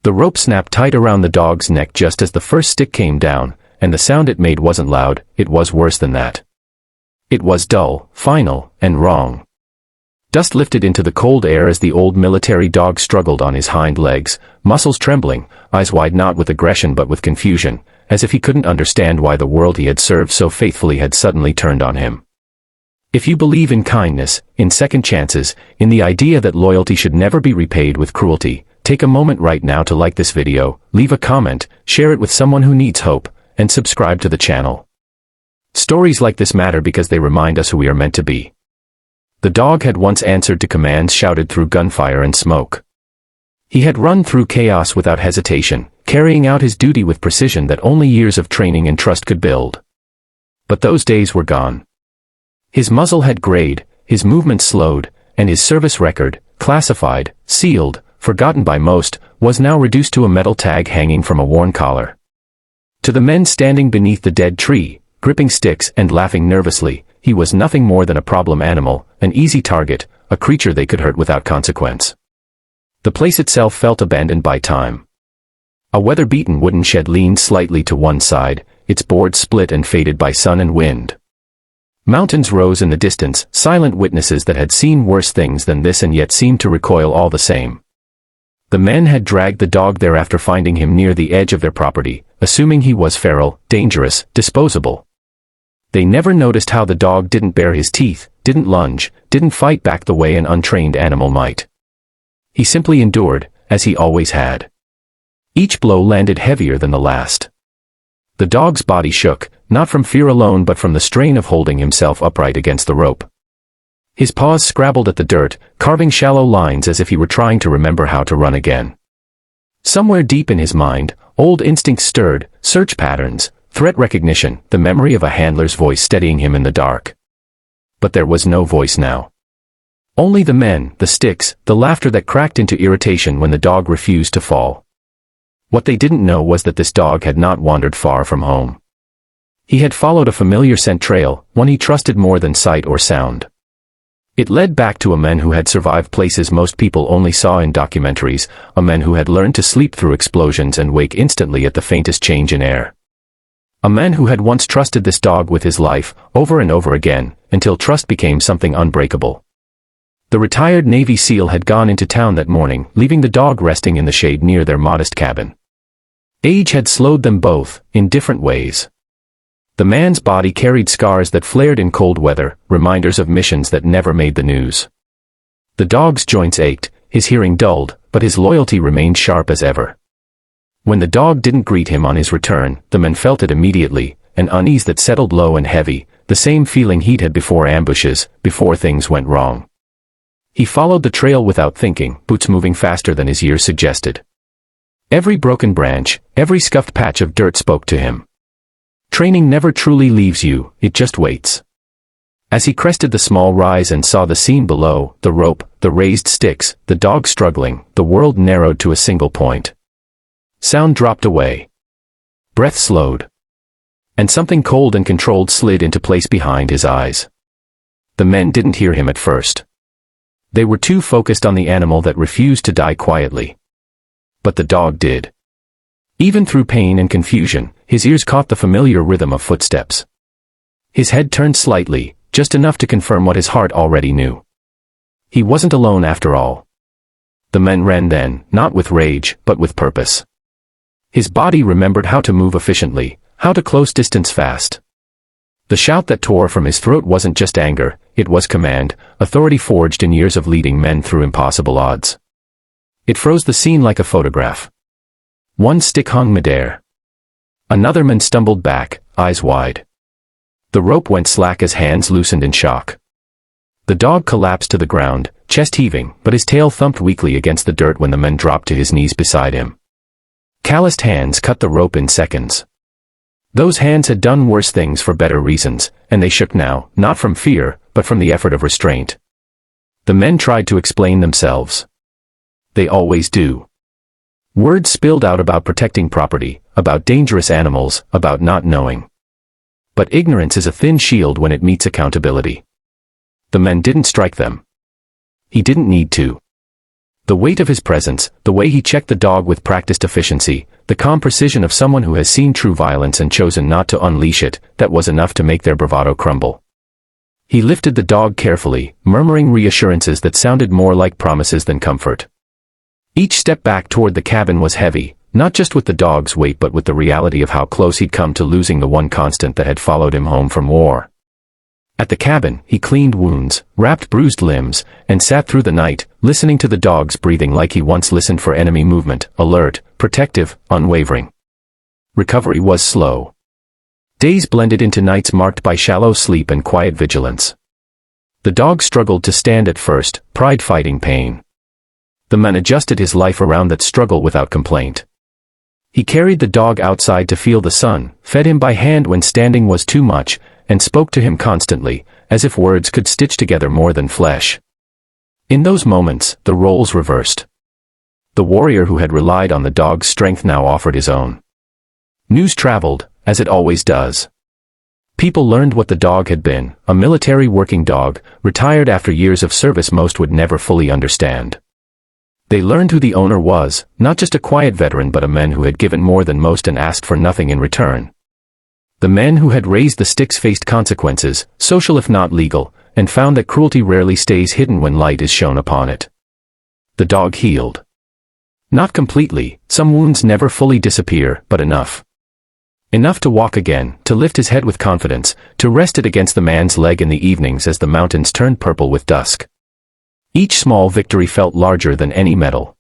The rope snapped tight around the dog's neck just as the first stick came down, and the sound it made wasn't loud, it was worse than that. It was dull, final, and wrong. Dust lifted into the cold air as the old military dog struggled on his hind legs, muscles trembling, eyes wide not with aggression but with confusion, as if he couldn't understand why the world he had served so faithfully had suddenly turned on him. If you believe in kindness, in second chances, in the idea that loyalty should never be repaid with cruelty, take a moment right now to like this video, leave a comment, share it with someone who needs hope, and subscribe to the channel. Stories like this matter because they remind us who we are meant to be. The dog had once answered to commands shouted through gunfire and smoke. He had run through chaos without hesitation, carrying out his duty with precision that only years of training and trust could build. But those days were gone. His muzzle had grayed, his movements slowed, and his service record, classified, sealed, forgotten by most, was now reduced to a metal tag hanging from a worn collar. To the men standing beneath the dead tree, gripping sticks and laughing nervously, he was nothing more than a problem animal, an easy target, a creature they could hurt without consequence. The place itself felt abandoned by time. A weather-beaten wooden shed leaned slightly to one side, its boards split and faded by sun and wind. Mountains rose in the distance, silent witnesses that had seen worse things than this and yet seemed to recoil all the same. The men had dragged the dog there after finding him near the edge of their property, assuming he was feral, dangerous, disposable. They never noticed how the dog didn't bare his teeth, didn't lunge, didn't fight back the way an untrained animal might. He simply endured, as he always had. Each blow landed heavier than the last. The dog's body shook, not from fear alone but from the strain of holding himself upright against the rope. His paws scrabbled at the dirt, carving shallow lines as if he were trying to remember how to run again. Somewhere deep in his mind, old instincts stirred, search patterns, threat recognition, the memory of a handler's voice steadying him in the dark. But there was no voice now. Only the men, the sticks, the laughter that cracked into irritation when the dog refused to fall. What they didn't know was that this dog had not wandered far from home. He had followed a familiar scent trail, one he trusted more than sight or sound. It led back to a man who had survived places most people only saw in documentaries, a man who had learned to sleep through explosions and wake instantly at the faintest change in air. A man who had once trusted this dog with his life, over and over again, until trust became something unbreakable. The retired Navy SEAL had gone into town that morning, leaving the dog resting in the shade near their modest cabin. Age had slowed them both, in different ways. The man's body carried scars that flared in cold weather, reminders of missions that never made the news. The dog's joints ached, his hearing dulled, but his loyalty remained sharp as ever. When the dog didn't greet him on his return, the man felt it immediately, an unease that settled low and heavy, the same feeling he'd had before ambushes, before things went wrong. He followed the trail without thinking, boots moving faster than his years suggested. Every broken branch, every scuffed patch of dirt spoke to him. Training never truly leaves you, it just waits. As he crested the small rise and saw the scene below, the rope, the raised sticks, the dog struggling, the world narrowed to a single point. Sound dropped away. Breath slowed. And something cold and controlled slid into place behind his eyes. The men didn't hear him at first. They were too focused on the animal that refused to die quietly. But the dog did. Even through pain and confusion, his ears caught the familiar rhythm of footsteps. His head turned slightly, just enough to confirm what his heart already knew. He wasn't alone after all. The men ran then, not with rage, but with purpose. His body remembered how to move efficiently, how to close distance fast. The shout that tore from his throat wasn't just anger, it was command, authority forged in years of leading men through impossible odds. It froze the scene like a photograph. One stick hung midair. Another man stumbled back, eyes wide. The rope went slack as hands loosened in shock. The dog collapsed to the ground, chest heaving, but his tail thumped weakly against the dirt when the man dropped to his knees beside him. Calloused hands cut the rope in seconds. Those hands had done worse things for better reasons, and they shook now, not from fear, but from the effort of restraint. The men tried to explain themselves. They always do. Words spilled out about protecting property, about dangerous animals, about not knowing. But ignorance is a thin shield when it meets accountability. The men didn't strike them. He didn't need to. The weight of his presence, the way he checked the dog with practiced efficiency, the calm precision of someone who has seen true violence and chosen not to unleash it, that was enough to make their bravado crumble. He lifted the dog carefully, murmuring reassurances that sounded more like promises than comfort. Each step back toward the cabin was heavy, not just with the dog's weight but with the reality of how close he'd come to losing the one constant that had followed him home from war. At the cabin, he cleaned wounds, wrapped bruised limbs, and sat through the night, listening to the dog's breathing like he once listened for enemy movement, alert, protective, unwavering. Recovery was slow. Days blended into nights marked by shallow sleep and quiet vigilance. The dog struggled to stand at first, pride fighting pain. The man adjusted his life around that struggle without complaint. He carried the dog outside to feel the sun, fed him by hand when standing was too much, and spoke to him constantly, as if words could stitch together more than flesh. In those moments, the roles reversed. The warrior who had relied on the dog's strength now offered his own. News traveled, as it always does. People learned what the dog had been, a military working dog, retired after years of service most would never fully understand. They learned who the owner was, not just a quiet veteran but a man who had given more than most and asked for nothing in return. The men who had raised the sticks faced consequences, social if not legal, and found that cruelty rarely stays hidden when light is shone upon it. The dog healed. Not completely, some wounds never fully disappear, but enough. Enough to walk again, to lift his head with confidence, to rest it against the man's leg in the evenings as the mountains turned purple with dusk. Each small victory felt larger than any medal.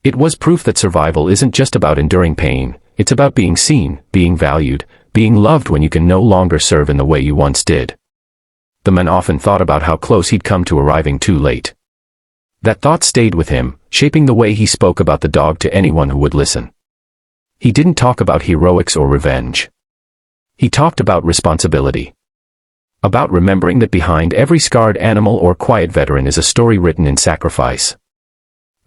It was proof that survival isn't just about enduring pain, it's about being seen, being valued, being loved when you can no longer serve in the way you once did. The man often thought about how close he'd come to arriving too late. That thought stayed with him, shaping the way he spoke about the dog to anyone who would listen. He didn't talk about heroics or revenge. He talked about responsibility. About remembering that behind every scarred animal or quiet veteran is a story written in sacrifice.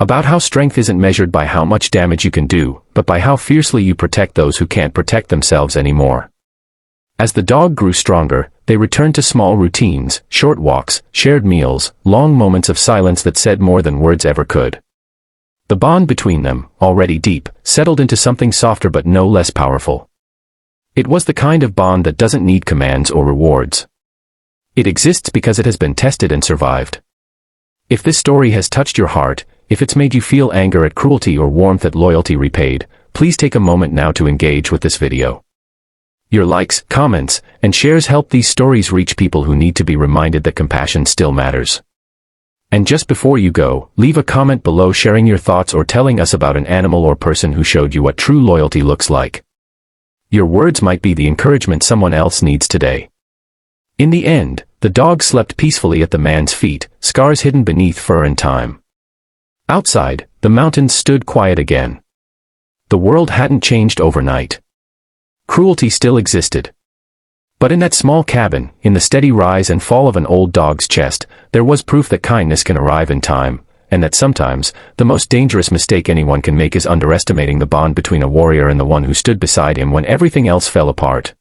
About how strength isn't measured by how much damage you can do, but by how fiercely you protect those who can't protect themselves anymore. As the dog grew stronger, they returned to small routines, short walks, shared meals, long moments of silence that said more than words ever could. The bond between them, already deep, settled into something softer but no less powerful. It was the kind of bond that doesn't need commands or rewards. It exists because it has been tested and survived. If this story has touched your heart, if it's made you feel anger at cruelty or warmth at loyalty repaid, please take a moment now to engage with this video. Your likes, comments, and shares help these stories reach people who need to be reminded that compassion still matters. And just before you go, leave a comment below sharing your thoughts or telling us about an animal or person who showed you what true loyalty looks like. Your words might be the encouragement someone else needs today. In the end, the dog slept peacefully at the man's feet, scars hidden beneath fur and time. Outside, the mountains stood quiet again. The world hadn't changed overnight. Cruelty still existed. But in that small cabin, in the steady rise and fall of an old dog's chest, there was proof that kindness can arrive in time, and that sometimes, the most dangerous mistake anyone can make is underestimating the bond between a warrior and the one who stood beside him when everything else fell apart.